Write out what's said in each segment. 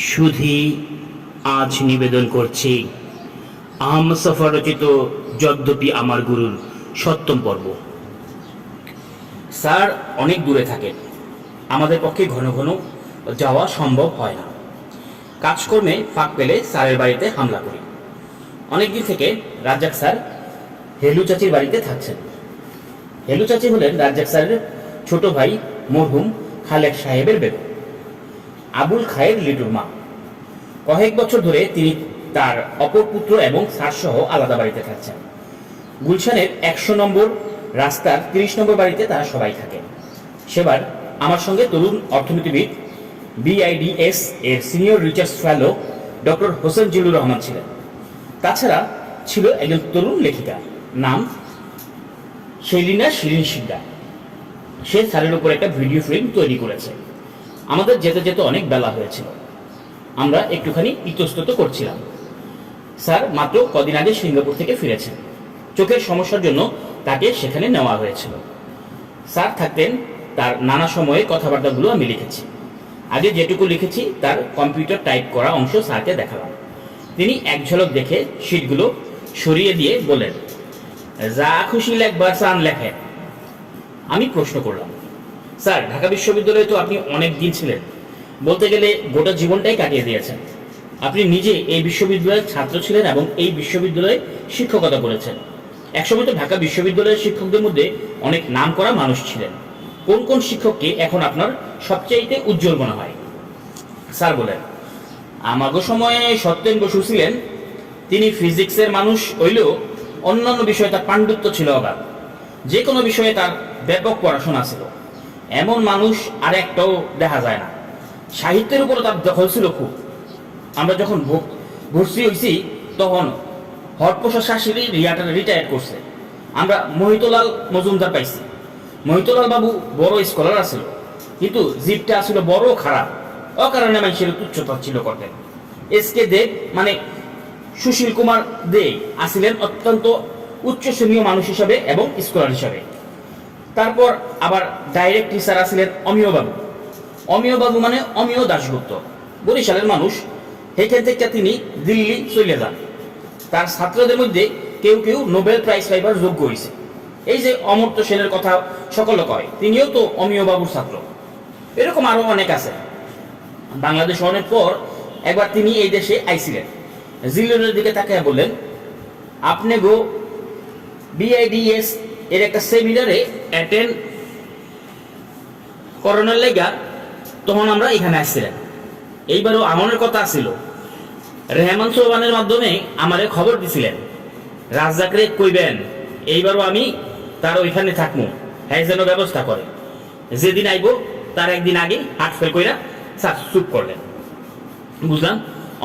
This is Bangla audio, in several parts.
শুধু আজ নিবেদন করছি আমসফর রচিত যদ্যপি আমার গুরুর সপ্তম পর্ব। স্যার অনেক দূরে থাকেন, আমাদের পক্ষে ঘন ঘন যাওয়া সম্ভব হয় না। কাজকর্মে ফাঁক পেলে স্যারের বাড়িতে হামলা করি। অনেকদিন থেকে রাজ্জাক স্যার হেলু চাচির বাড়িতে থাকছেন। হেলু চাচি হলেন রাজ্জাক স্যারের ছোট ভাই মরহুম খালেক সাহেবের বেগম, আবুল খায়ের লিটুর মা। কয়েক বছর ধরে তিনি তার অপর পুত্র এবং স্যারসহ আলাদা বাড়িতে থাকছেন। গুলশানের 100 নম্বর রাস্তার 30 নম্বর বাড়িতে তারা সবাই থাকেন। সেবার আমার সঙ্গে তরুণ অর্থনীতিবিদ BIDS এর senior research fellow doctor Hossain Zillur Rahman ছিলেন। তাছাড়া ছিল একজন তরুণ লেখিকা, নাম শেলিনা শিরিন শিকদার। সে স্যারের উপর একটা ভিডিও ফিল্ম তৈরি করেছে। আমাদের যেতে যেতে অনেক বেলা হয়েছিল, আমরা একটুখানি ইতস্তত করছিলাম। স্যার মাত্র কদিন আগে সিঙ্গাপুর থেকে ফিরেছেন। চোখের সমস্যার জন্য তাকে সেখানে নেওয়া হয়েছিল। স্যার থাকতেন, তার নানা সময়ে কথাবার্তাগুলো আমি লিখেছি। আগে যেটুকু লিখেছি তার কম্পিউটার টাইপ করা অংশ স্যারকে দেখালাম। তিনি এক ঝলক দেখে শিটগুলো সরিয়ে দিয়ে বললেন, যা খুশি লেখবার সান লেখেন। আমি প্রশ্ন করলাম, স্যার ঢাকা বিশ্ববিদ্যালয়ে তো আপনি অনেক দিন ছিলেন, বলতে গেলে গোটা জীবনটাই কাটিয়ে দিয়েছেন। আপনি নিজে এই বিশ্ববিদ্যালয়ের ছাত্র ছিলেন এবং এই বিশ্ববিদ্যালয়ে শিক্ষকতা করেছেন। একসময় তো ঢাকা বিশ্ববিদ্যালয়ের শিক্ষকদের মধ্যে অনেক নাম করা মানুষ ছিলেন। কোন কোন শিক্ষককে এখন আপনার সবচাইতে উজ্জ্বল মনে হয়? স্যার বলেন, আমাগো সময়ে সত্যেন বসু ছিলেন। তিনি ফিজিক্সের মানুষ হইলেও অন্যান্য বিষয়ে তার পাণ্ডিত্য ছিল অগাধ। যে কোনো বিষয়ে তার ব্যাপক পড়াশোনা ছিল। এমন মানুষ আর একটাও দেখা যায় না। সাহিত্যের উপরও তার দখল ছিল খুব। আমরা যখন ভর্তি হয়েছি তখন হরপ্রসাদ শাস্ত্রী রিটায়ার করছে। আমরা মোহিতলাল মজুমদার পাইছি। মোহিতলাল বাবু বড় স্কলার আছিল, কিন্তু জিপটা আসলে বড় খারাপ। অকারণে মানুষের তুচ্ছতা ছিল করতেন। SK দেব মানে সুশীল কুমার দে আসিলেন অত্যন্ত উচ্চ শ্রেণীয় মানুষ হিসাবে এবং স্কলার হিসাবে। তারপর আবার ডাইরেক্ট টিচার আসিলেন অমিয় বাবু। অমিয় বাবু মানে অমিয় দাশগুপ্ত, বরিশালের মানুষ। সেইখান থেকে তিনি দিল্লি চলে যান। তার ছাত্রদের মধ্যে কেউ কেউ নোবেল প্রাইজ পাইবার যোগ্য হয়েছে। এই যে অমর্ত্য সেনের কথা সকলে কয়, তিনিও তো অমিয় বাবুর ছাত্র। এরকম আরো অনেক আছে। বাংলাদেশ অনেক পর একবার তিনি এই দেশে আইছিলেন। জিল্লুরের দিকে তাকিয়ে বললেন, আপনি গো BIDS এর একটা সেমিনারে অ্যাটেন্ড করোনার লেগা তখন আমরা এখানে আসছিলেন। এইবারও আমনের কথা ছিল। রেহমান চৌহানের মাধ্যমে আমারে খবর দিছিলেন, রাজ্জাকরে কইবেন এইবারও আমি তার ওইখানে থাকবো, হ্যাঁ যেন ব্যবস্থা করে। যেদিন আইব তার একদিন আগে হাট ফেল কইরা স্যার চুপ করলেন। বুঝলাম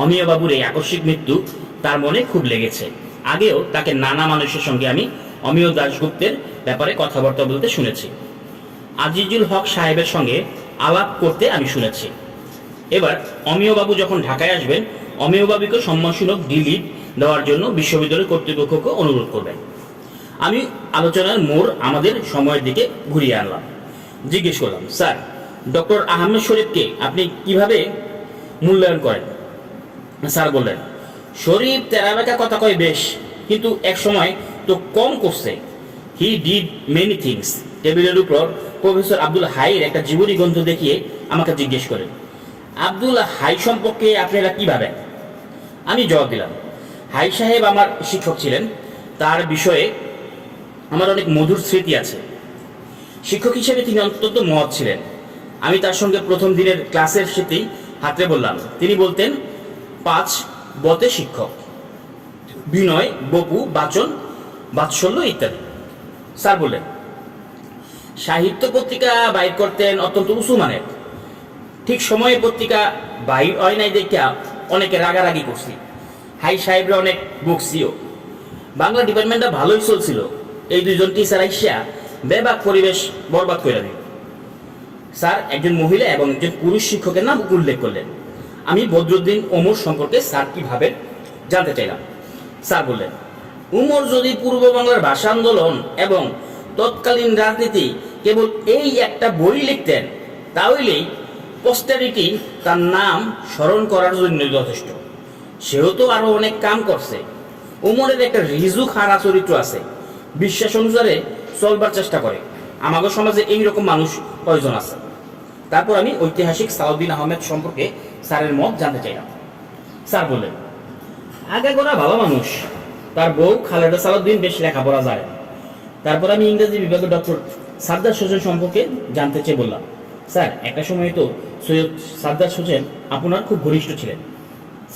অমিয় বাবুর এই আকস্মিক মৃত্যু তার মনে খুব লেগেছে। আগেও তাকে নানা মানুষের সঙ্গে আমি অমিয় দাশগুপ্তের ব্যাপারে কথাবার্তা বলতে শুনেছি। আজিজুল হক সাহেবের সঙ্গে আলাপ করতে আমি শুনেছি। এবার অমিয় বাবু যখন ঢাকায় আসবেন, অমিয় বাবুকে সম্মানসূচক ডিলিট দেওয়ার জন্য বিশ্ববিদ্যালয় কর্তৃপক্ষকে অনুরোধ করবেন। আমি আলোচনার মোড় আমাদের সময়ের দিকে ঘুরিয়ে আনলাম। জিজ্ঞেস করলাম, স্যার ডক্টর আহমেদ শরীফকে আপনি কিভাবে মূল্যায়ন করেন? স্যার বললেন, শরীফ তেরাবেকা কথা কয় বেশ, কিন্তু এক সময় তো কম করছে। He did many things. টেবিলের উপর প্রফেসর আব্দুল হাইয়ের একটা জীবনী গ্রন্থ দেখিয়ে আমাকে জিজ্ঞেস করেন, আব্দুল হাই সম্পর্কে আপনারা কি ভাবেন? আমি জবাব দিলাম, হাই সাহেব আমার শিক্ষক ছিলেন। তার বিষয়ে আমার অনেক মধুর স্মৃতি আছে। শিক্ষক হিসেবে তিনি অত্যন্ত মহৎ ছিলেন। আমি তার সঙ্গে প্রথম দিনের ক্লাসের স্মৃতি হাতে বললাম। তিনি বলতেন, 5 বতে শিক্ষক, বিনয়, বপু, বাচন, বাৎসল্য ইত্যাদি। স্যার বললেন, সাহিত্য পত্রিকা বাইর করতেন অত্যন্ত উঁচু মানের। ঠিক সময়ে পত্রিকা বাইর হয় নাই দেখা অনেকে রাগারাগি করছি। হাই সাহেবরা অনেক বকছিও। বাংলা ডিপার্টমেন্টটা ভালোই চলছিল। এই দুইজন টিচার আইসা বেবাক পরিবেশ বরবাদ করে দিল। স্যার একজন মহিলা এবং একজন পুরুষ শিক্ষকের নাম উল্লেখ করলেন। আমি বদরুদ্দিন ওমর সম্পর্কে স্যার কি ভাবেন জানতে চাইলাম। স্যার বললেন, উমর যদি পূর্ব বাংলার ভাষা আন্দোলন এবং তৎকালীন রাজনীতি কেবল এই একটা বই লিখতেন, তাহলেই পোস্টারিটি তার নাম স্মরণ করার জন্য যথেষ্ট। সেও তো আরো অনেক কাম করছে। উমরের একটা রিজু খারাপ চরিত্র আছে, বিশ্বাস অনুসারে চলবার চেষ্টা করে। আমাদের সমাজে এইরকম মানুষ কয়জন আছে? তারপর আমি ঐতিহাসিক সালাউদ্দিন আহমেদ সম্পর্কে স্যারের মত জানতে চাইলাম। স্যার বললেন, আগাগোড়া ভালো মানুষ, তার বউ খালেদা সালাউদ্দিন বেশ লেখাপড়া জানে। তারপর আমি ইংরেজি বিভাগের ডক্টর সাদ্দাত হোসেন সম্পর্কে জানতে চেয়ে বললাম, স্যার একটা সময় তো সৈয়দ সাদ্দাত হোসেন আপনার খুব ঘনিষ্ঠ ছিলেন,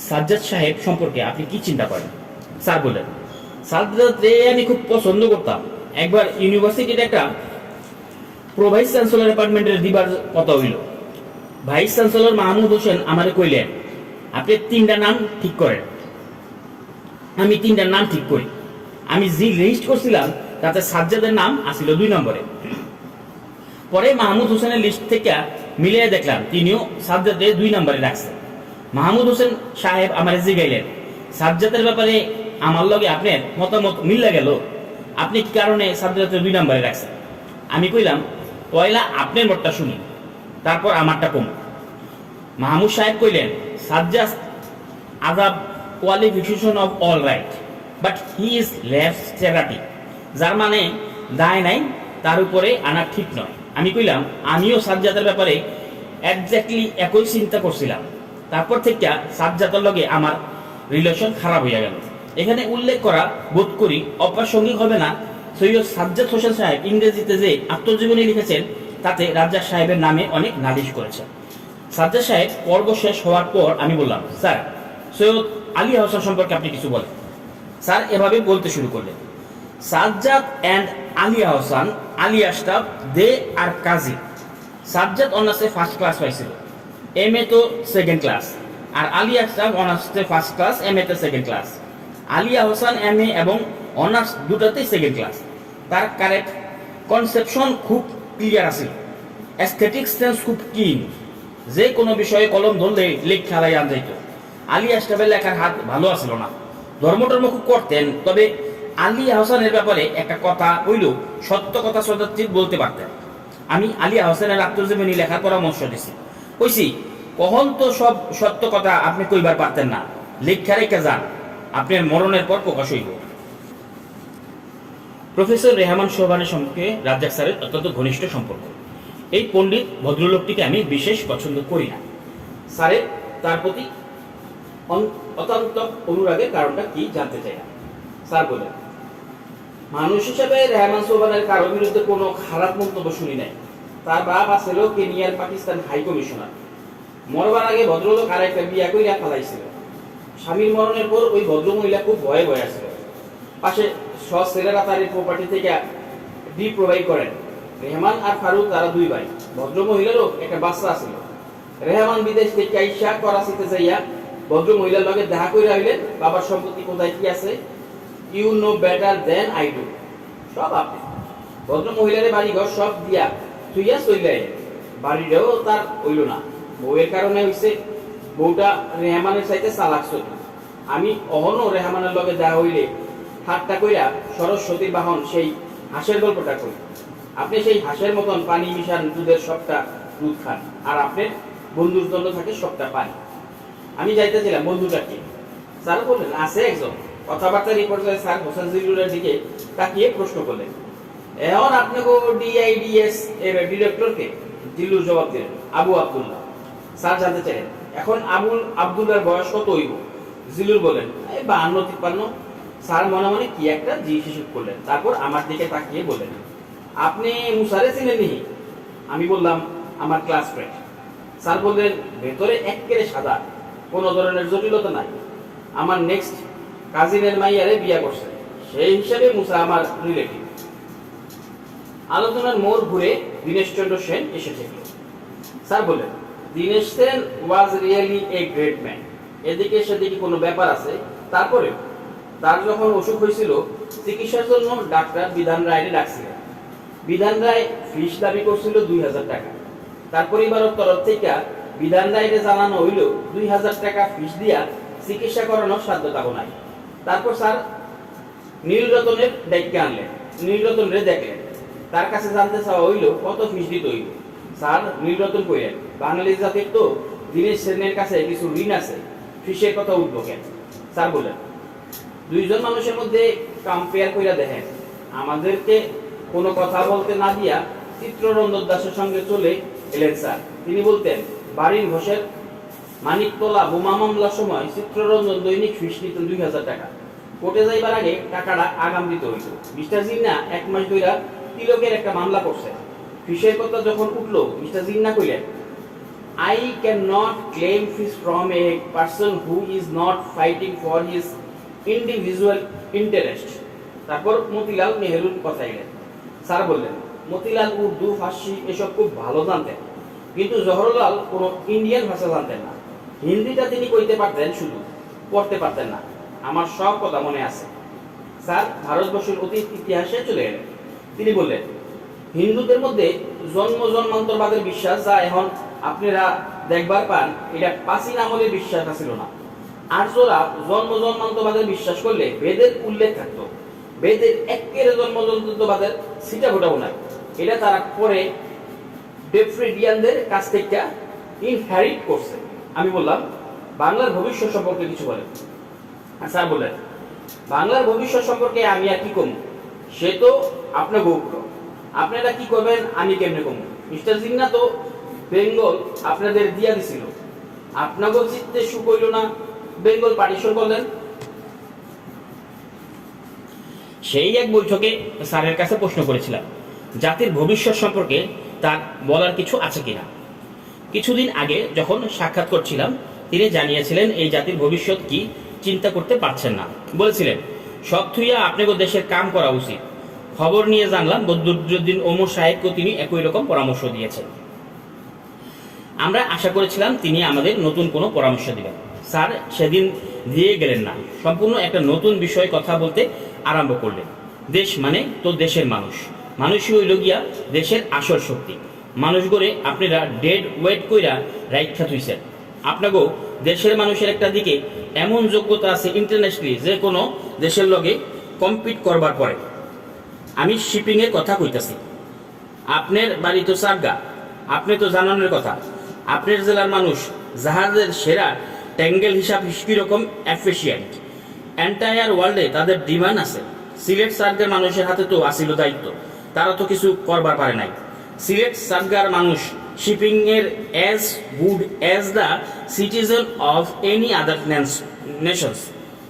সাজ্জাদ সাহেব সম্পর্কে আপনি কি চিন্তা করেন? স্যার বললেন, সাজ্জাদকে আমি খুব পছন্দ করতাম। একবার ইউনিভার্সিটির একটা প্রোভাইস চ্যান্সেলর অ্যাপার্টমেন্টের দিবার কথা হইল। ভাইস চ্যান্সেলর মাহমুদ হোসেন আমারে কইলেন, আপনি 3টা নাম ঠিক করেন। আমি 3টা নাম ঠিক করি। আমি যে লিস্ট করছিলাম তাতে সাজ্জাদের নাম আসিল 2 নম্বরে। পরে মাহমুদ হোসেনের লিস্ট থেকে মিলিয়ে দেখলাম তিনিও সাজ্জাদের 2 নম্বরে রাখছেন। মাহমুদ হোসেন সাহেব আমার জিগাইলেন, সাজ্জাদের ব্যাপারে আমার লগে আপনার মতামত মিললে গেল, আপনি কি কারণে সাজ্জাদের 2 নম্বরে রাখছেন? আমি কইলাম, পয়লা আপনার মতটা শুনি, তারপর আমারটা কম। মাহমুদ সাহেব কইলেন, সাজ্জাদ আদাব qualification of all right, but he is left charity, যার মানে দায় নাই, তার উপরে আনা ঠিক নয়। আমি কইলাম, আমিও সাজ্জাদের ব্যাপারে একজাক্টলি একই চিন্তা করছিলাম। তারপর থেকে সাজ্জাদের লগে আমার রিলেশন খারাপ হইয়া গেল। এখানে উল্লেখ করা বোধ করি অপ্রাসঙ্গিক হবে না, সৈয়দ সাজ্জাদ হোসেন সাহেব ইংরেজিতে যে আত্মজীবনী লিখেছেন তাতে রাজ্জাক সাহেবের নামে অনেক নালিশ করেছেন। সাজ্জাদ সাহেব পর্ব শেষ হওয়ার পর আমি বললাম, স্যার সৈয়দ আলী হোসেন সম্পর্কে আপনি কিছু বলেন। স্যার এভাবে বলতে শুরু করলেন, Sajjad and Aliya Hossain Aliya staff they are Kazi. Sajjad অনার্সে ফার্স্ট ক্লাস পাইছিল, এম এ তো সেকেন্ড ক্লাস, আর আলিয়া স্টাফ অনার্সে ফার্স্ট ক্লাস, এম এ তে second class. Aliya Hossain M A এবং অনার্স দুটাতেই সেকেন্ড ক্লাস। তার কারেক্ট কনসেপশন খুব ক্লিয়ার আছে, অ্যাস্থেটিক সেন্স খুব কিন, যে কোনো বিষয়ে কলম ধরলে লেখ খেলাই আন যাইত। আলিয়া স্টাফের লেখার হাত ভালো আসলো না, ধর্মটর্ম খুব করতেন, তবে আলিয়া হোসেনের ব্যাপারে একটা কথা হইল সত্য কথা সদাচিত বলতে পারতেন। আমি আলিয়া হোসেনের আত্মজীবনী লেখার পরামর্শ দিছি, কইছি কখন তো সব সত্য কথা আপনি কইবার পারতেন না, লেখা রেখে যান, আপনার মরণের পর প্রকাশ হইব। প্রফেসর রেহমান সোবহানের সঙ্গে রাজ্জাক স্যারের অত্যন্ত ঘনিষ্ঠ সম্পর্ক। এই পণ্ডিত ভদ্রলোকটিকে আমি বিশেষ পছন্দ করি না। স্যারের তার প্রতি অত্যন্ত অনুরাগের কারণটা কি জানতে চাই না। স্যার বলেন, মানুষ হিসেবে রেহমান সোবহানের কারোর বিরুদ্ধে কোনো খারাপ মন্তব্য শুনি নাই। তার বাপ আছিল কেনিয়ার পাকিস্তান হাই কমিশনার। মরবার আগে ভদ্রলোক আর একটা বিয়া কইরা ফেলাইছিল। স্বামীর মরণের পর ওই ভদ্রমহিলা খুব ভয়ে ভয়ে আসছিল। পাশে সব ছেলেরা তার এই প্রপার্টি থেকে ডিপ প্রোভাইড করেন। রেহমান আর ফারুক তারা 2 ভাই। ভদ্রমহিলারও একটা বাচ্চা আছিল। রেহমান বিদেশ থেকে আইসা করাচিতে যাইয়া ভদ্রমহিলার লগে দেখা কইরা হইলেন, বাবার সম্পত্তি কোথায় কি আছে, you know better than I do, সব আপনি। ভদ্রমহিলারে বাড়িঘর সব দিয়া তুইয়া চইলে বাড়িটাও তার হইল না। বউয়ের কারণে হইছে, বউটা রেহমানের চাইতে চালাক ছিল। আমি অহনো রেহমানের লগে দেখা হইলে ঠাট্টা কইরা সরস্বতীর বাহন সেই হাঁসের গল্পটা কই। আপনি সেই হাঁসের মতন পানি মিশান দুধের সবটা দুধ খান, আর আপনার বন্ধুর জন্য থাকে সবটা পানি। আমি যাইতেছিলাম, বন্ধুটা কি? স্যার বললেন, আছে একজন। কথাবার্তা রিপোর্ট করে স্যার হোসেন জিল্লুরের দিকে তাকিয়ে প্রশ্ন করলেন, এখন আপনাকে ডিআইডিএস এর ডিরেক্টরকে? জিল্লুর জবাব দিলেন, আবু আব্দুল্লাহ। স্যার জানতে চাইলেন, এখন আবুল আব্দুল্লাহর বয়স কত হইব? জিল্লুর বলেন, এই 52-53। স্যার মনে মনে কি একটা হিসেব করলেন, তারপর আমার দিকে তাকিয়ে বললেন, আপনি মুসারে চিনেননি? আমি বললাম, আমার ক্লাস ফ্রেন্ড। স্যার বললেন, ভেতরে একেবারে সাদা, কোনো ধরনের জটিলতা নাই। আমার নেক্সট কাজিনের মাইয়ারে বিয়া করছে, সেই হিসাবে মুসা আমার রিলেটিভ। আলোচনার মোড় ঘুরে দীনেশ চন্দ্র সেন এসে ঠেকল। স্যার বললেন, Dinesh Sen was really a great man. এদিকে সেদিকে কোনো ব্যাপার আছে। তারপরে তার যখন অসুখ হয়েছিল, চিকিৎসার জন্য ডাক্তার বিধান রায়কে ডাকছিলেন। বিধান রায় ফিস দাবি করছিল 2000 টাকা। তার পরিবারের তরফ থেকে বিধান রায়কে জানানো হইল 2000 টাকা ফিস দিয়া চিকিৎসা করানোর সাধ্যতা নাই। তারপর স্যার নীলরতনের দায়িত্বে আনলেন, নীলরতন রে দেখলেন। তার কাছে জানতে চাওয়া হইল কত ফিস দিতে হইল। স্যার নীলরতন কইলেন, বাঙালি জাতির তো দীনেশ সেনের কাছে কিছু ঋণ আছে, ফিসের কথা উঠবো কেন? স্যার বললেন, দুইজন মানুষের মধ্যে কম্পেয়ার কইরা দেখেন, আমাদেরকে কোনো কথা বলতে না দিয়া চিত্ররঞ্জন দাসের সঙ্গে চলে এলেন স্যার। তিনি বলতেন, বাড়ির ঘোষের মানিকতলা বোমা মামলার সময় চিত্ররঞ্জন দৈনিক ফিস নিতেন 2000 টাকা। কোর্টে যাইবার আগে টাকাটা আগাম দিতে হইত। মিস্টার জিন্না 1 মাস ধইরা তিলকের একটা মামলা করছে। ফিসের কথা যখন উঠলো, মিস্টার জিন্না কইলেন, I cannot claim fees from a person who is not fighting for his individual interest. তারপর মতিলাল নেহেরুর কথা এলেন। স্যার বললেন, মতিলাল উর্দু, ফার্সি এসব খুব ভালো জানতেন, কিন্তু জওহরলাল কোনো ইন্ডিয়ান ভাষা জানতেন না। হিন্দিটা তিনি কইতে পারতেন, শুধু পড়তে পারতেন না। আমার সব কথা মনে আছে। স্যার ভারতবর্ষের অতীত ইতিহাসে চলে এলেন। তিনি বললেন, হিন্দুদের মধ্যে জন্মান্তরবাদের বিশ্বাস, যা এখন আপনারা দেখবার পান, এটা প্রাচীন আমলের বিশ্বাস ছিল না। আর্যরা জন্মান্তরবাদের বিশ্বাস করলে বেদের উল্লেখ থাকতো। বেদের একেবারে জন্মান্তরবাদের সিটা ফোটাও নাই। এটা তারা পরে ডেফ্রিডিয়ানদের কাছ থেকে ইনহেরিট করছে। আমি বললাম, বাংলার ভবিষ্যৎ সম্পর্কে কিছু বলেন। স্যার বললেন, বাংলার ভবিষ্যৎ সম্পর্কে আমি আর কি কম, সে তো আপনার গৌপ্র। আপনারা কি করবেন আমি কেমনে কম? মিস্টার জিন্না তো বেঙ্গল আপনাদের দিয়া দিছিল, আপনাকে চিত্তে সুখ হইল না, বেঙ্গল পার্টিশন করলেন। সেই এক বৈঠকে স্যারের কাছে প্রশ্ন করেছিলাম, জাতির ভবিষ্যৎ সম্পর্কে তার বলার কিছু আছে কিনা। কিছুদিন আগে যখন সাক্ষাৎ করছিলাম, তিনি জানিয়েছিলেন এই জাতির ভবিষ্যৎ কি চিন্তা করতে পারছেন না। বলেছিলেন, সব থুইয়া আপনাকে দেশের কাম করা উচিত। খবর নিয়ে জানলাম বদরুদ্দীন ওমর সাহেবকে তিনি একই রকম পরামর্শ দিয়েছেন। আমরা আশা করেছিলাম তিনি আমাদের নতুন কোনো পরামর্শ দিবেন। স্যার সেদিন দিয়ে গেলেন না, সম্পূর্ণ একটা নতুন বিষয়ে কথা বলতে আরম্ভ করলেন। দেশ মানে তো দেশের মানুষ, মানুষই হইল গিয়া দেশের আসল শক্তি। মানুষ গড়ে আপনারা ডেড ওয়েট কইরা রাইখা থুইছেন। আপনাকেও দেশের মানুষের একটা দিকে এমন যোগ্যতা আছে ইন্টারন্যাশনালি যে কোনো দেশের লগে কম্পিট করবার পরে। আমি শিপিংয়ের কথা কইতাছি। আপনার বাড়ি তো সারগা, আপনি তো জানানোর কথা। আপনার জেলার মানুষ জাহাজের সেরা ট্যাঙ্গেল হিসাব কিরকম এফিসিয়েন্ট। এন্টায়ার ওয়ার্ল্ডে তাদের ডিমান্ড আছে। সিলেট সার্গের মানুষের হাতে তো আসিল দায়িত্ব, তারা তো কিছু করবার পারে নাই। সিলেট সার্গার মানুষ শিপিং এর as good as the citizen of any other Nations,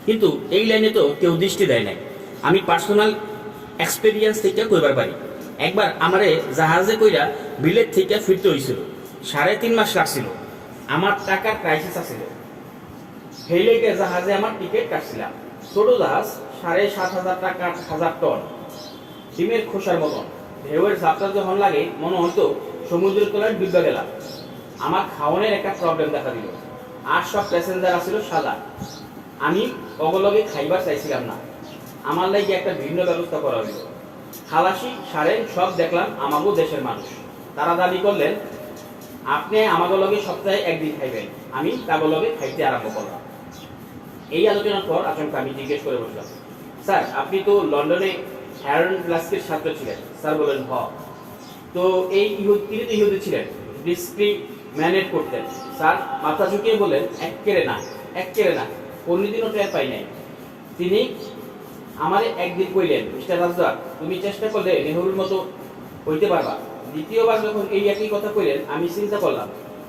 কিন্তু এই লাইনে তো কেউ দৃষ্টি দেয় নাই। আমি পার্সোনাল এক্সপেরিয়েন্স থেকে কইবার পারি। একবার আমারে জাহাজে কইরা বিলেত থেকে ফিরতে হয়েছিল, 3.5 মাস লাগছিল। আমার টাকার ক্রাইসিস আছিল, সেই লেগে জাহাজে আমার টিকিট কাটছিলাম। ছোট জাহাজ, 7,500 টাকা, 1000 টন, ডিমের খোসার মতন। ঢেউয়ের যাত্রা যখন লাগে মনে হয়তো সমুদ্রের তলায় ডুবে গেলাম। আমার খাওয়ানোর একটা প্রবলেম দেখা দিল। আর সব প্যাসেঞ্জার আসছিল সাদা। আমি অগলগে খাইবার চাইছিলাম না, আমার লাগে একটা ভিন্ন ব্যবস্থা করা হইল। খালাসি সারেন সব দেখলাম আমাগো দেশের মানুষ। তারা দাবি করলেন, আপনি আমাগো লগে সপ্তাহে একদিন খাইবেন। আমি তাগো লগে খাইতে আরম্ভ করলাম। এই আলোচনার পর আচমকা আমি জিজ্ঞেস করে বসলাম, স্যার আপনি তো লন্ডনে হ্যারন প্লাস্কের ছাত্র ছিলেন। স্যার বলেন, হ। তো এই তিনি তো ইহুদি ছিলেন, ডিসক্রিমিনেট করতেন। স্যার মাথা ঝুঁকিয়ে বলেন, এক্কেরে না, কোনদিনও টের পাই নাই। তিনি আমারে একদিন কইলেন, মিস্টার রাজদার, তুমি চেষ্টা করলে নেহরুর মতো হইতে পারবা। দ্বিতীয়বার যখন এই একই কথা কইলেন, আমি চিন্তা করলাম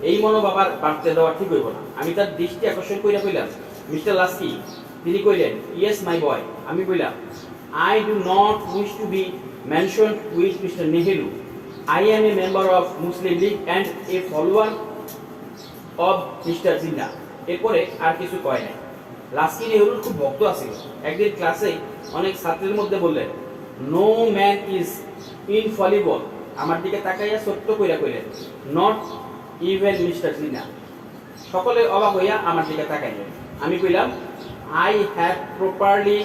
এই মনোভাবার বাড়তে দেওয়া ঠিক হইব না। আমি তার দৃষ্টি আকর্ষণ কইরা কইলাম, মিস্টার লাস্কি। তিনি কইলেন, ইয়েস মাই বয়। আমি কইলাম, I do not wish to be mentioned with Mr. Nehru. I am a member of Muslim League and a follower of Mr. Jinnah. এরপরে আর কিছু কয় নাই। লাস্কি নেহরুর খুব ভক্ত আছিল। একদিন ক্লাসে অনেক ছাত্রের মধ্যে বললেন, নো ম্যান ইজ ইনফলিবল। আমার দিকে তাকাইয়া ছোট্ট কইরা কইলেন, নট ইভেন মিস্টার জিন্নাহ। সকলে অবাক হইয়া আমার দিকে তাকাইলেন। আমি কইলাম, I have properly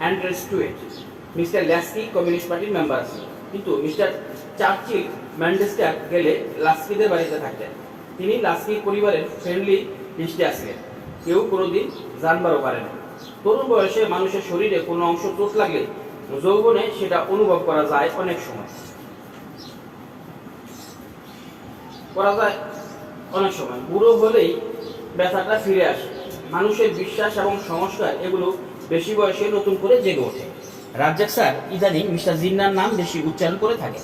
understood. Mister Laski communist পার্টির মেম্বার আছে, কিন্তু মিস্টার চার্চিল ম্যানচেস্টার গেলে লাস্কিদের বাড়িতে থাকতেন। তিনি লাস্কি পরিবারের ফ্রেন্ডলি লিস্টে আসলেন। কেউ কোনোদিন জানবারও পারে না। তরুণ বয়সে মানুষের শরীরে কোনো অংশ চোট লাগলে যৌবনে সেটা অনুভব করা যায় অনেক সময়। করা যায় অনেক সময়, বুড়ো হলেই ব্যথাটা ফিরে আসে। মানুষের বিশ্বাস এবং সংস্কার এগুলো বেশি বয়সে নতুন করে জেগে ওঠে। রাজ্জাক স্যার ইদানিং মিস্টার জিন্নার নাম বেশি উচ্চারণ করে থাকে।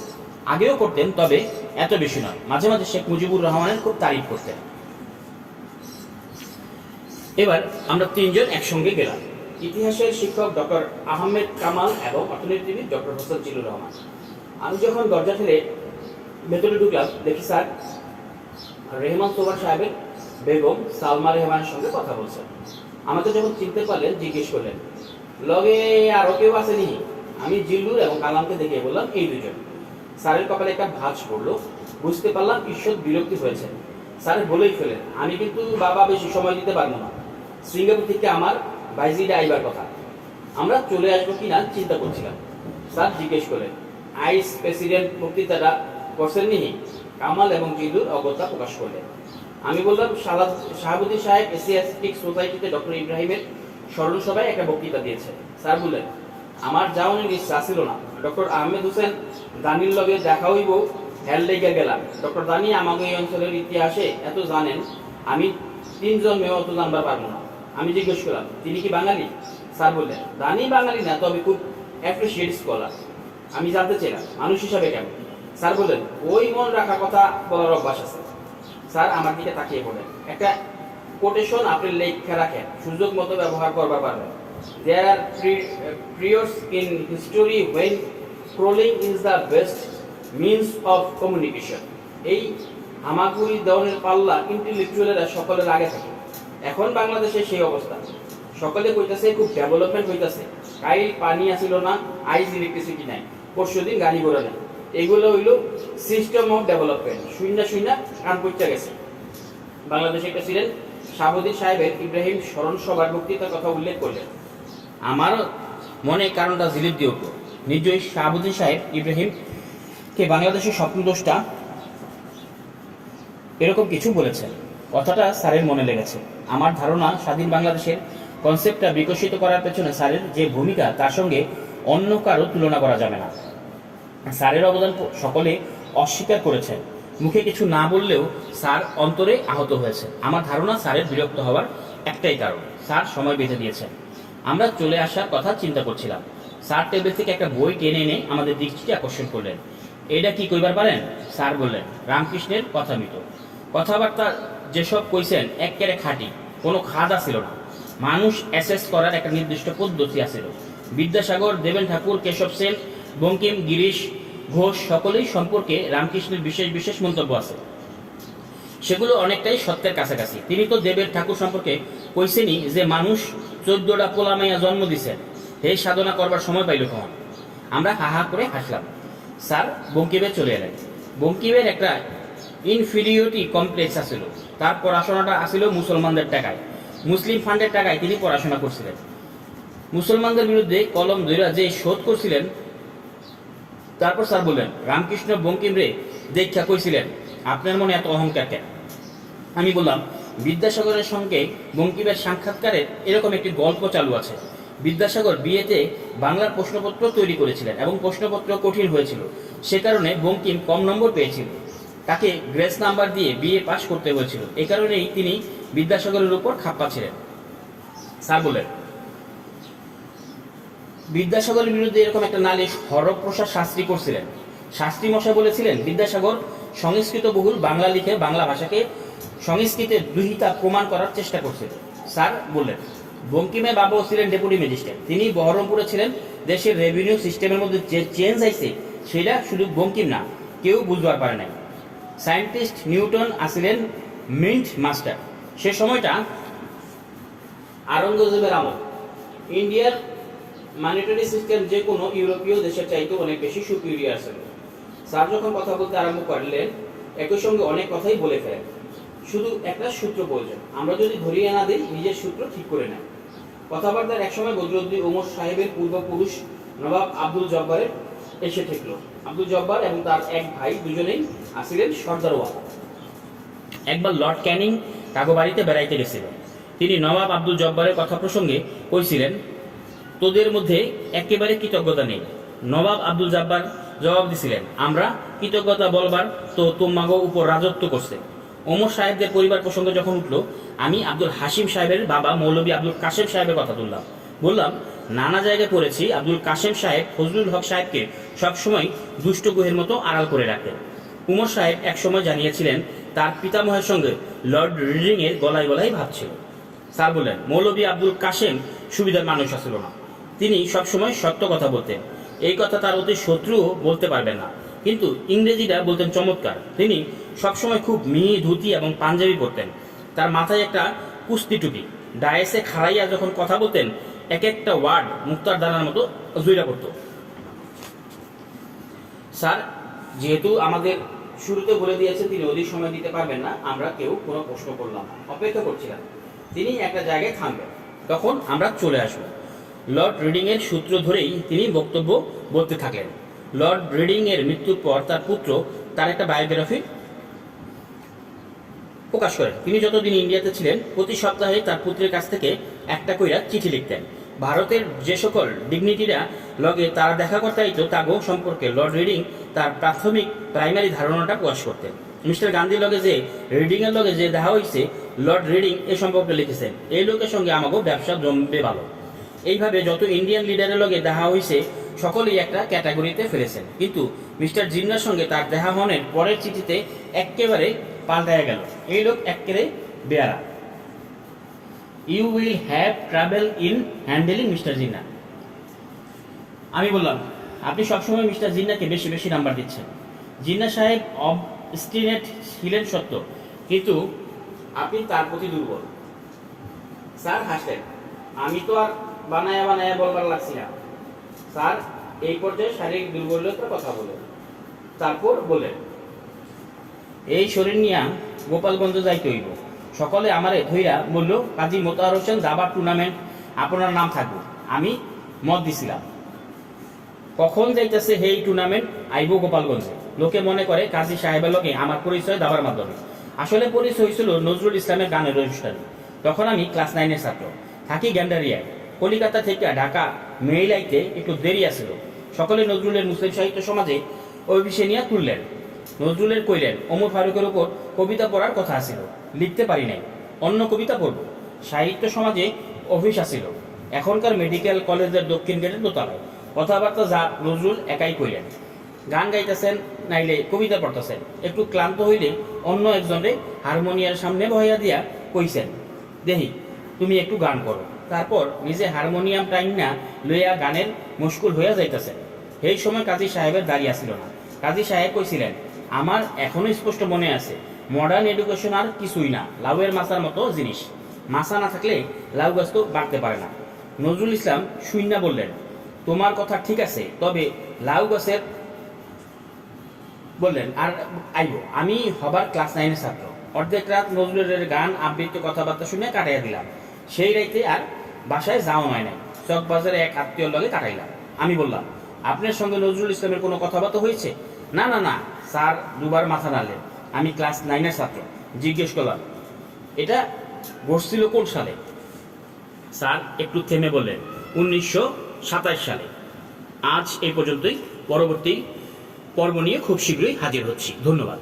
আগেও করতেন, তবে এত বেশি নয়। মাঝে মাঝে শেখ মুজিবুর রহমানের খুব তারিফ করতেন। এবার আমরা তিনজন একসঙ্গে গেলাম, ইতিহাসের শিক্ষক ডক্টর আহমেদ কামাল এবং অর্থনীতিবিদ ডক্টর হোসেন জিল্লুর রহমান। আমি যখন দরজা ঠেলে ভেতরে ঢুকলাম, দেখি স্যার রেহমান সোবান সাহেবের বেগম সালমা রেহমানের সঙ্গে কথা বলছেন। আমাকে যখন চিনতে পারলেন জিজ্ঞেস করলেন, লগে আরও কেউ আসেনি? আমি জিল্লুর এবং কালামকে দেখে বললাম, এই দুজন। স্যারের কপালে একটা ভাঁজ পড়লো, বুঝতে পারলাম ঈশ্বর বিরক্তি হয়েছে। স্যার বলেই ফেলেন, আমি কিন্তু বাবা বেশি সময় দিতে পারবো না, সিঙ্গাপুর থেকে আমার ভাইজিটা আইবার কথা, আমরা চলে আসবো কিনা চিন্তা করছিলাম। স্যার জিজ্ঞেস করলেন, আইস প্রেসিডেন্ট বক্তৃতাটা করছেন নি? কামাল এবং জিল্লুর অজ্ঞতা প্রকাশ করলেন। আমি বললাম, শাহাবুদ্দিন সাহেব এশিয়াটিক সোসাইটিতে ডক্টর ইব্রাহিমের স্মরণ সভায় একটা বক্তৃতা দিয়েছে। স্যার বললেন, আমার যাওয়ার ইচ্ছা ছিল না, ডক্টর আহমেদ হোসেন দানির লগে দেখা হইব হেল লেগে গেলাম। ডক্টর দানি আমাকে এই অঞ্চলের ইতিহাসে এত জানেন, আমি 3 জন্মেও অত জানবার পারবো না। আমি জিজ্ঞেস করলাম, তিনি কি বাঙালি? স্যার বললেন, দানি বাঙালি না, তবে খুব অ্যাপ্রিসিয়েট স্কলার। আমি জানতে চাইলাম, মানুষ হিসাবে কেমন? স্যার বললেন, ওই মন রাখার কথা বলার অভ্যাস আছে। স্যার আমার দিকে তাকিয়ে বলেন, একটা কোটেশন আপনি লেখা রাখেন, সুযোগ মতো ব্যবহার করবার পারবেন। There are periods in history when trolling is the best means of communication. এই হামাগুড়ি দেওয়ানের পাল্লা ইন্টেলেকচুয়ালেরা সকলের আগে থাকে। এখন বাংলাদেশে সেই অবস্থা, সকলে কইতাছে খুব ডেভেলপমেন্ট হইতাছে, কাল পানি আসিল না, আইজ ইলেকট্রিসিটি নাই, পরশুদিন গাড়ি ঘোড়া নাই। এগুলো হইল সিস্টেম অফ ডেভেলপমেন্ট। শূন্য কান পড়তে গেছে। বাংলাদেশের প্রেসিডেন্ট শাহাবুদ্দিন সাহেবের ইব্রাহিম স্মরণ সভার বক্তৃতার কথা উল্লেখ করলেন। আমার মনে কারণটা জিলিপ দিয়ে উঠল। নিশ্চয়ই শাহাবুদ্দিন সাহেব ইব্রাহিমকে বাংলাদেশের স্বপ্নদোষটা এরকম কিছু বলেছেন। কথাটা স্যারের মনে লেগেছে। আমার ধারণা, স্বাধীন বাংলাদেশের কনসেপ্টটা বিকশিত করার পেছনে স্যারের যে ভূমিকা, তার সঙ্গে অন্য কারো তুলনা করা যাবে না। স্যারের অবদান সকলে অস্বীকার করেছেন, মুখে কিছু না বললেও স্যার অন্তরে আহত হয়েছে। আমার ধারণা স্যারের বিরক্ত হওয়ার একটাই কারণ, স্যার সময় বেঁধে দিয়েছেন। আমরা চলে আসার কথা চিন্তা করছিলাম। স্যার টেবিল থেকে একটা বই টেনে এনে আমাদের দৃষ্টি আকর্ষণ করলেন। এটা কি কইবার পারেন? স্যার বললেন, রামকৃষ্ণের কথামৃত। কথাবার্তা যেসব কইছেন একেবারে খাঁটি, কোনো খাদা ছিল না। মানুষ অ্যাসেস করার একটা নির্দিষ্ট পদ্ধতি আছিল। বিদ্যাসাগর, দেবেন ঠাকুর, কেশব সেন, বঙ্কিম, গিরিশ ঘোষ সকলেই সম্পর্কে রামকৃষ্ণের বিশেষ বিশেষ মন্তব্য আছে। সেগুলো অনেকটাই সত্যের কাছাকাছি। তিনি তো দেবের ঠাকুর সম্পর্কে কইছেনই যে মানুষ 14টা পোলামাইয়া জন্ম দিছেন, এই সাধনা করবার সময় পাইল কখন। আমরা হাহা করে হাসলাম। স্যার বঙ্কিমে চলে এলেন। বঙ্কিমের একটা ইনফিরিয়রিটি কমপ্লেক্স আছিল। তার পড়াশোনাটা আসিল মুসলমানদের টাকায়, মুসলিম ফান্ডের টাকায় তিনি পড়াশোনা করছিলেন। মুসলমানদের বিরুদ্ধে কলম ধইরা যে শোধ করছিলেন। তারপর স্যার বললেন, রামকৃষ্ণ বঙ্কিম রে দেখা কইছিলেন, আপনার মনে এত অহংকার কেন? আমি বললাম, বিদ্যাসাগরের সঙ্গে বঙ্কিমের সাক্ষাৎকারের এরকম একটি গল্প চালু আছে। বিদ্যাসাগর বিয়েতে বাংলার প্রশ্নপত্র তৈরি করেছিলেন এবং প্রশ্নপত্র কঠিন হয়েছিল। সে কারণে বঙ্কিম কম নম্বর পেয়েছিল, তাকে গ্রেস নাম্বার দিয়ে বিয়ে পাশ করতে হয়েছিল। এই কারণেই তিনি বিদ্যাসাগরের উপর খাপ্পা ছিলেন। স্যার বললেন, বিদ্যাসাগরের বিরুদ্ধে এরকম একটা নালিশ হরপ্রসাদ শাস্ত্রী করছিলেন। শাস্ত্রী মশাই বলেছিলেন, বিদ্যাসাগর সংস্কৃত বহুল বাংলা লিখে বাংলা ভাষাকে সংস্কৃতের দুহিতা প্রমাণ করার চেষ্টা করছিলেন। স্যার বললেন, বঙ্কিমের বাবাও ছিলেন ডেপুটি ম্যাজিস্ট্রেট, তিনি বহরমপুরে ছিলেন। দেশের রেভিনিউ সিস্টেমের মধ্যে যে চেঞ্জ আইছে সেটা শুধু বঙ্কিম না, কেউ বুঝবার পারে নাই। সায়েন্টিস্ট নিউটন আসিলেন মিন্ট মাস্টার। সে সময়টা আওরঙ্গজেবের আমল। ইন্ডিয়ার মনিটারি সিস্টেম যে কোনো ইউরোপীয় দেশের চাইতে অনেক বেশি সুপিরিয়ার ছিল। স্যার যখন কথা বলতে আরম্ভ করলেন, একই সঙ্গে অনেক কথাই বলে ফেলেন। শুধু একটা সূত্র প্রয়োজন, আমরা যদি ধরিয়ে না দিই নিজের সূত্র ঠিক করে নেয়। কথাবার্তার একসময় বদরুদ্দিন ওমর সাহেবের পূর্বপুরুষ নবাব আব্দুল জব্বারের এসে ঠেকল। আব্দুল জব্বার এবং তার এক ভাই দুজনেই আসিলেন সর্দারওয়ালা। একবার লর্ড ক্যানিং কাগো বাড়িতে বেড়াইতে গেছিল। তিনি নবাব আব্দুল জব্বারের কথা প্রসঙ্গে কইছিলেন, তোদের মধ্যে একেবারে কৃতজ্ঞতা নেই। নবাব আব্দুল জব্বার জবাব দিছিলেন, আমরা কৃতজ্ঞতা বলবার তো তোমাগো উপর রাজত্ব করছে। ওমর সাহেবদের পরিবার প্রসঙ্গে যখন উঠলো, আমি আব্দুল হাশিম সাহেবের বাবা মৌলভী আব্দুল কাশেম সাহেবের কথা তুললাম। বললাম, নানা জায়গায় পড়েছি আব্দুল কাশেম সাহেব ফজলুল হক সাহেবকে সবসময় দুষ্ট গুহের মতো আড়াল করে রাখতেন। উমর সাহেব একসময় জানিয়েছিলেন তার পিতামহের সঙ্গে লর্ড রিডিংয়ের গলায় গলায় ভাব ছিল। স্যার বললেন, মৌলভী আব্দুল কাশেম সুবিধার মানুষ আসছিল না, তিনি সবসময় সত্য কথা বলতেন। এই কথা তার অতি শত্রুও বলতে পারবেন না, কিন্তু ইংরেজিটা বলতেন চমৎকার। তিনি সবসময় খুব মিহি ধুতি এবং পাঞ্জাবি পরতেন। তার মাথায় একটা কুস্তি টুপি। ডায়েসে খাড়াইয়া যখন কথা বলতেন, এক একটা ওয়ার্ড মুক্তার দানার মতো জুইরা পড়ত। স্যার যেহেতু আমাদের শুরুতে বলে দিয়েছে তিনি অধিক সময় দিতে পারবেন না, আমরা কেউ কোনো প্রশ্ন করলাম না, অপেক্ষা করছিলাম তিনি একটা জায়গায় থামবেন, তখন আমরা চলে আসব। লর্ড রিডিংয়ের সূত্র ধরেই তিনি বক্তব্য বলতে থাকলেন। লর্ড রিডিংয়ের মৃত্যুর পর তার পুত্র তার একটা বায়োগ্রাফি প্রকাশ করেন। তিনি যতদিন ইন্ডিয়াতে ছিলেন প্রতি সপ্তাহে তার পুত্রের কাছ থেকে একটা কইরা চিঠি লিখতেন। ভারতের যে সকল ডিগনিটিরা লগে তারা দেখা করতে আইতো তাগো সম্পর্কে লর্ড রিডিং তার প্রাইমারি ধারণাটা প্রকাশ করতেন। মিস্টার গান্ধীর লগে যে রিডিংয়ের লগে যে দেখা হয়েছে, লর্ড রিডিং এ সম্পর্কে লিখেছেন, এই লোকের সঙ্গে আমাকে ব্যবসা জমবে ভালো। এইভাবে যত ইন্ডিয়ান লিডারের লগে দেখা হয়েছে সকলেই একটা ক্যাটাগরিতে ফেলেছেন, কিন্তু মিস্টার জিন্নার সঙ্গে তার দেখা হনের পরের চিঠিতে একেবারে পাল্টায়া গেল। এই লোক একেবারে বেয়ারা। You will have trouble in handling mister Jinnah. আমি বললাম, আপনি সবসময় মিস্টার জিন্নাকে বেশি বেশি নাম্বার দিচ্ছেন। জিন্না সাহেব অবস্টিনেট ছিলেন সত্য, কিন্তু আপনি তার প্রতি দুর্বল। স্যার হাসলেন। আমি তো আর বানায়া বানায়া বলবার লাগছি না। স্যার এই পর্যায়ে শারীরিক দুর্বলতার কথা বলেন, তারপর বলেন, এই শরীর নিয়ে গোপালগঞ্জ যাইতে হইব। সকলে আমারে ধইরা বলল, কাজী মোতাহার হোসেন দাবার টুর্নামেন্ট আপনার নাম থাকবে। আমি মত দিছিলাম, কখন যাইতেছে এই টুর্নামেন্ট, আইব গোপালগঞ্জে। লোকে মনে করে কাজী সাহেবের লোকে আমার পরিচয় দাবার মাধ্যমে। আসলে পরিচয় হয়েছিল নজরুল ইসলামের গানের অনুষ্ঠানে। তখন আমি ক্লাস 9-এর ছাত্র, থাকি গ্যান্ডারিয়ায়। কলিকাতা থেকে ঢাকা মেইল আইতে একটু দেরি আসছিল। সকলে নজরুলের মুসলিম সাহিত্য সমাজে ওই বিষয় নিয়ে তুললেন। নজরুলের কইলেন, ওমর ফারুকের উপর কবিতা পড়ার কথা আসিল, লিখতে পারি নাই, অন্য কবিতা পড়ব। সাহিত্য সমাজে অফিস আসিল, এখনকার মেডিকেল কলেজের দক্ষিণ গেটের দোতলায়। কথাবার্তা যা নজরুল একাই কইলেন। গান গাইতেছেন নাইলে কবিতা পড়তেছেন। একটু ক্লান্ত হইলে অন্য একজনে হারমোনিয়ার সামনে বহাইয়া দিয়া কইছেন, দেহি তুমি একটু গান করো। তারপর নিজে হারমোনিয়াম টাইম না লইয়া গানের মুশকুল হইয়া যাইতেছেন। এই সময় কাজী সাহেবের দাঁড়িয়ে আসিল না। কাজী সাহেব কইছিলেন, আমার এখনো স্পষ্ট মনে আছে, মডার্ন এডুকেশন আর কিছুই না, লাউয়ের মাছার মতো জিনিস। মাছা না থাকলে লাউ গাছ তো বাড়তে পারে না। নজরুল ইসলাম শুইনা বললেন, তোমার কথা ঠিক আছে, তবে লাউ গাছের বললেন আর আইব। আমি হবার ক্লাস 9-এর ছাত্র। অর্ধেক রাত নজরুলের গান আবৃত্তি কথাবার্তা শুনে কাটাইয়া দিলাম। সেই রাইতে আর বাসায় যাওয়া হয় নাই, চকবাজারে এক আত্মীয়র লগে কাটাইলাম। আমি বললাম, আপনার সঙ্গে নজরুল ইসলামের কোনো কথাবার্তা হয়েছে? না না না, স্যার দুবার মাথা নাড়লেন। আমি ক্লাস 9-এর ছাত্র। জিজ্ঞেস করলাম, এটা ঘটছিল কোন সালে? স্যার একটু থেমে বললেন, 1927 সালে। আজ এই পর্যন্তই, পরবর্তী পর্ব নিয়ে খুব শীঘ্রই হাজির হচ্ছি। ধন্যবাদ।